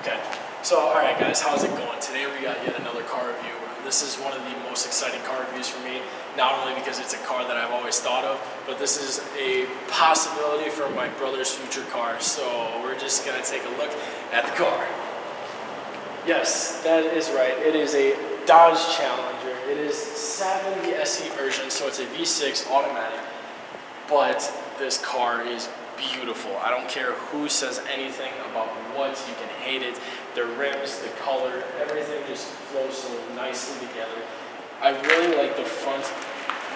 Okay, so alright guys, how's it going? Today we got yet another car review. This is one of the most exciting car reviews for me, not only because it's a car that I've always thought of, but this is a possibility for my brother's future car. So we're just going to take a look at the car. Yes, that is right. It is a Dodge Challenger. It is sadly the SE version, so it's a V6 automatic, but this car is beautiful. I don't care who says anything about what, you can hate it. The rims, the color, everything just flows so nicely together. I really like the front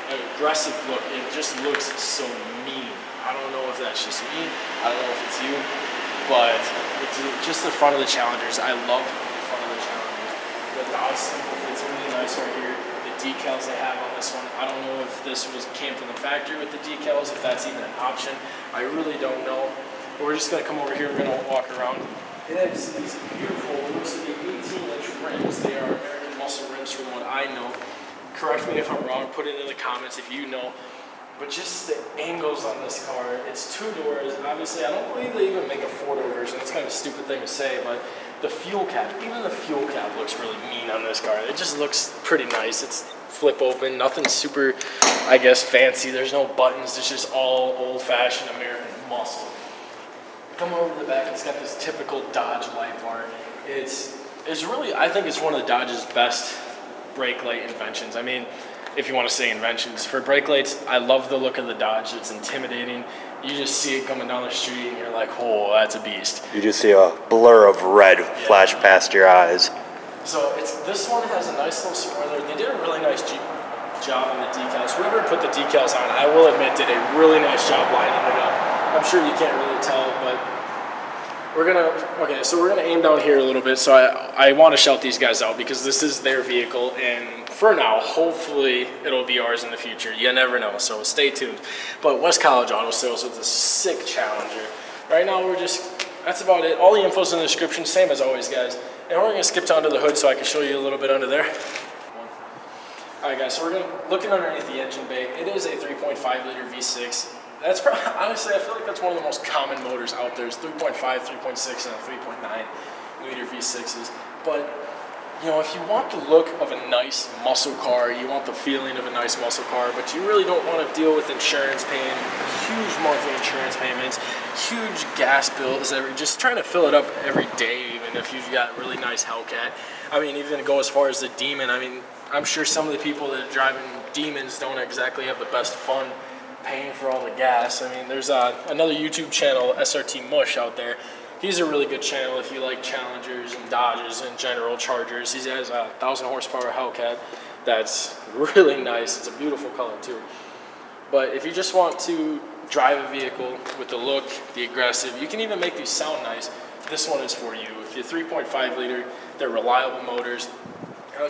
aggressive look. It just looks so mean. I don't know if that's just me, I don't know if it's you, but it's just the front of the Challengers. I love the front of the Challengers. The Dodge symbol fits really nice right here. The decals they have on this one, I don't know if this came from the factory with the decals, if that's even an option. I really don't know. But we're just going to come over here, we're going to walk around. It has these beautiful, looks to be 18-inch rims. They are American muscle rims from what I know. Correct me if I'm wrong, put it in the comments if you know. But just the angles on this car, it's two doors. Obviously, I don't believe they even make a four-door version. It's kind of a stupid thing to say, but the fuel cap, even the fuel cap looks really mean on this car. It just looks pretty nice. It's flip open, nothing super, I guess, fancy. There's no buttons. It's just all old-fashioned American muscle. Come over to the back, it's got this typical Dodge light bar. It's really, I think it's one of the Dodge's best brake light inventions. I mean, if you want to say inventions. For brake lights, I love the look of the Dodge. It's intimidating. You just see it coming down the street and you're like, oh, that's a beast. You just see a blur of red flash past your eyes. So this one has a nice little spoiler. They did a really nice job on the decals. Whoever put the decals on, I will admit, did a really nice job lining it up. I'm sure you can't really tell, but we're gonna aim down here a little bit. So I want to shout these guys out because this is their vehicle, and for now, hopefully it'll be ours in the future. You never know, so stay tuned. But West College Auto Sales with a sick Challenger. Right now, that's about it. All the info's in the description, same as always, guys. And we're gonna skip down to the hood so I can show you a little bit under there. All right, guys, so we're looking underneath the engine bay. It is a 3.5 liter V6. That's probably, honestly, I feel like that's one of the most common motors out there. It's 3.5, 3.6, and a 3.9 liter V6s. But, you know, if you want the look of a nice muscle car, you want the feeling of a nice muscle car, but you really don't want to deal with insurance, paying huge monthly insurance payments, huge gas bills, just trying to fill it up every day, even if you've got really nice Hellcat. I mean, even go as far as the Demon. I mean, I'm sure some of the people that are driving Demons don't exactly have the best fun paying for all the gas. I mean, there's another YouTube channel, SRT Mush, out there. He's a really good channel if you like Challengers and Dodges in general, Chargers. He has a 1,000 horsepower Hellcat that's really nice. It's a beautiful color too. But if you just want to drive a vehicle with the look, the aggressive, you can even make these sound nice. This one is for you. If you're 3.5 liter, they're reliable motors.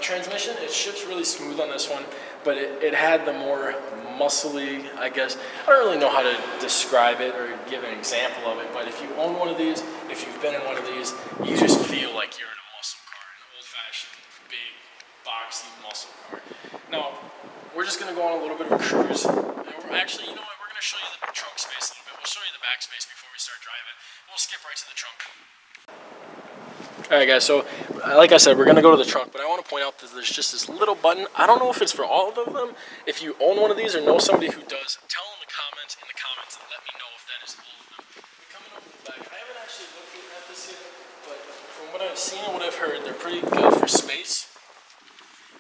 Transmission, it shifts really smooth on this one, but it had the more muscly, I guess. I don't really know how to describe it or give an example of it, but if you own one of these, if you've been in one of these, you just feel like you're in a muscle car, an old-fashioned, big, boxy muscle car. Now, we're just going to go on a little bit of a cruise. Actually, you know what? We're going to show you the trunk space a little bit. We'll show you the back space before we start driving. We'll skip right to the trunk. Alright guys, so like I said, we're going to go to the trunk, but I want to point out that there's just this little button. I don't know if it's for all of them. If you own one of these or know somebody who does, tell them in the comments and let me know if that is all of them. We're coming over the back. I haven't actually looked at this yet, but from what I've seen and what I've heard, they're pretty good for space.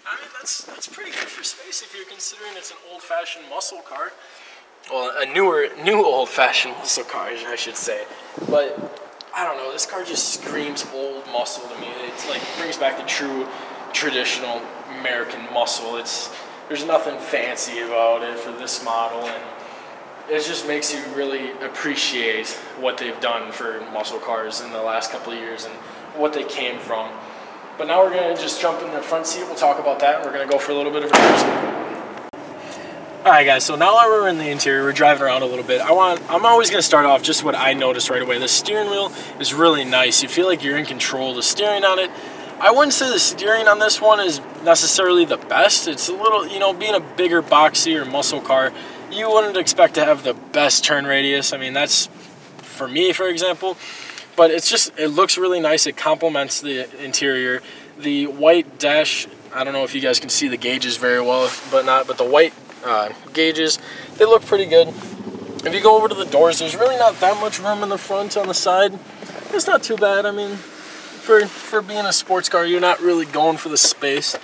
I mean, that's pretty good for space if you're considering it's an old-fashioned muscle car. Well, a new old-fashioned muscle car, I should say. But I don't know, this car just screams old muscle to me. It's like, brings back the true, traditional American muscle. There's nothing fancy about it for this model, and it just makes you really appreciate what they've done for muscle cars in the last couple of years and what they came from. But now we're gonna just jump in the front seat. We'll talk about that. We're gonna go for a little bit of a cruise. Alright guys, so now that we're in the interior, we're driving around a little bit. I'm always going to start off just what I noticed right away. The steering wheel is really nice. You feel like you're in control of the steering on it. I wouldn't say the steering on this one is necessarily the best. It's a little, you know, being a bigger, boxier muscle car, you wouldn't expect to have the best turn radius. I mean, that's for me, for example. But it looks really nice. It complements the interior. The white dash, I don't know if you guys can see the gauges very well, but the white gauges, they look pretty good. If you go over to the doors, there's really not that much room in the front. On the side, it's not too bad. I mean, for being a sports car, you're not really going for the space.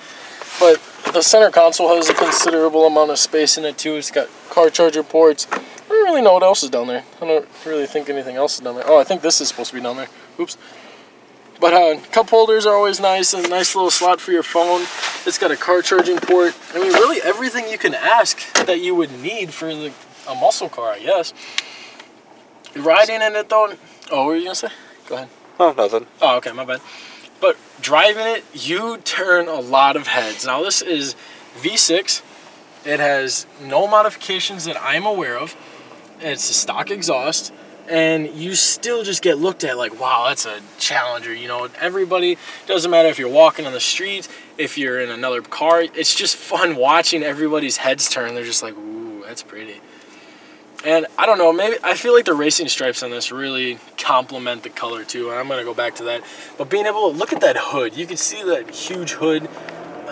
But the center console has a considerable amount of space in it too. It's got car charger ports. I don't really know what else is down there. I don't really think anything else is down there. Oh, I think this is supposed to be down there. Oops. But cup holders are always nice. A nice little slot for your phone. It's got a car charging port. I mean, really everything you can ask that you would need for a muscle car, I guess. Riding in it though. Oh, what were you gonna say? Go ahead. Oh, nothing. Oh, okay, my bad. But driving it, you turn a lot of heads. Now this is V6. It has no modifications that I'm aware of. It's a stock exhaust. And you still just get looked at like, wow, that's a Challenger. You know, everybody, doesn't matter if you're walking on the street, if you're in another car, it's just fun watching everybody's heads turn. They're just like, ooh, that's pretty. And I don't know, maybe I feel like the racing stripes on this really complement the color too, and I'm going to go back to that. But being able to look at that hood, you can see that huge hood.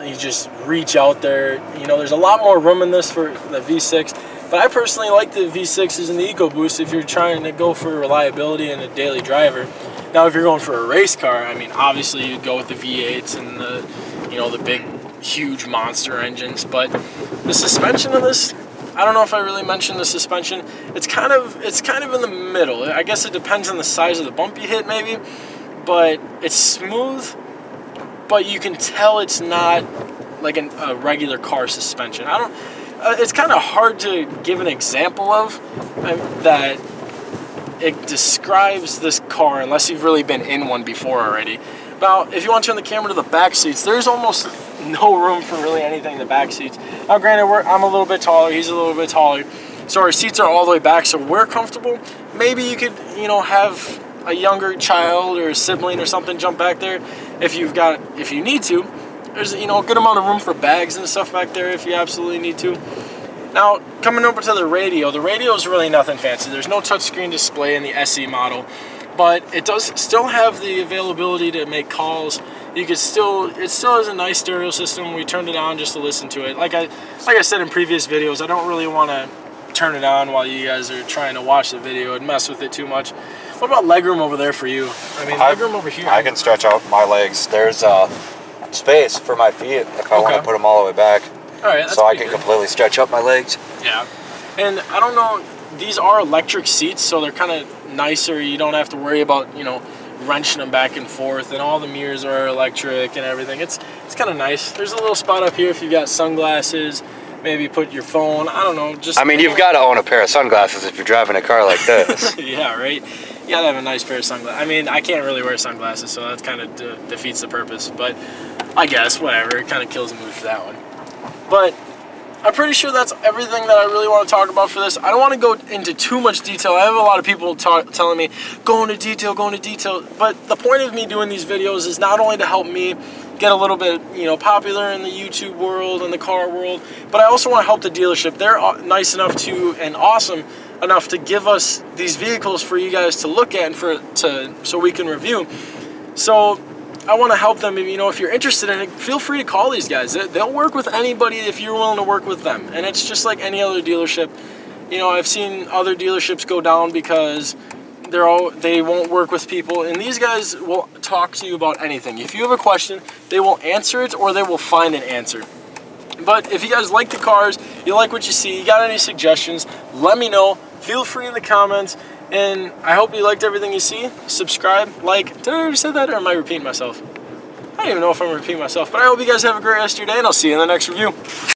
You just reach out there. You know, there's a lot more room in this for the V6. But I personally like the V6s and the EcoBoost if you're trying to go for reliability and a daily driver. Now, if you're going for a race car, I mean, obviously you'd go with the V8s and the, you know, the big, huge monster engines. But the suspension of this, I don't know if I really mentioned the suspension. It's kind of in the middle. I guess it depends on the size of the bump you hit, maybe. But it's smooth, but you can tell it's not like a regular car suspension. It's kind of hard to give an example of that it describes this car unless you've really been in one before already. Now, if you want to turn the camera to the back seats, there's almost no room for really anything in the back seats. Now, granted, I'm a little bit taller, he's a little bit taller, so our seats are all the way back, so we're comfortable. Maybe you could, you know, have a younger child or a sibling or something jump back there if you need to. There's, you know, a good amount of room for bags and stuff back there if you absolutely need to. Now, coming over to the radio is really nothing fancy. There's no touchscreen display in the SE model, but it does still have the availability to make calls. It still has a nice stereo system. We turned it on just to listen to it. Like I said in previous videos, I don't really want to turn it on while you guys are trying to watch the video and mess with it too much. What about legroom over there for you? I mean, legroom over here. I can stretch out my legs. There's space for my feet if I want to put them all the way back. All right, that's so I can completely stretch up my legs. Yeah, and I don't know, these are electric seats, so they're kind of nicer. You don't have to worry about, you know, wrenching them back and forth, and all the mirrors are electric and everything. It's kind of nice. There's a little spot up here if you've got sunglasses, maybe put your phone, I don't know. Just, I mean, you've got to own a pair of sunglasses if you're driving a car like this. Yeah, right? You gotta have a nice pair of sunglasses. I mean, I can't really wear sunglasses, so that kind of defeats the purpose, but I guess, whatever, it kind of kills the mood for that one. But I'm pretty sure that's everything that I really want to talk about for this. I don't want to go into too much detail. I have a lot of people telling me, go into detail, go into detail. But the point of me doing these videos is not only to help me get a little bit, you know, popular in the YouTube world and the car world, but I also want to help the dealership. They're nice enough to, and awesome enough to give us these vehicles for you guys to look at and so we can review. So I want to help them. You know, if you're interested in it, feel free to call these guys. They'll work with anybody if you're willing to work with them. And it's just like any other dealership. You know, I've seen other dealerships go down because they won't work with people. And these guys will talk to you about anything. If you have a question, they will answer it or they will find an answer. But if you guys like the cars, you like what you see, you got any suggestions, let me know. Feel free in the comments. And I hope you liked everything you see. Subscribe, like. Did I already say that, or am I repeating myself? I don't even know if I'm repeating myself, but I hope you guys have a great rest of your day, and I'll see you in the next review.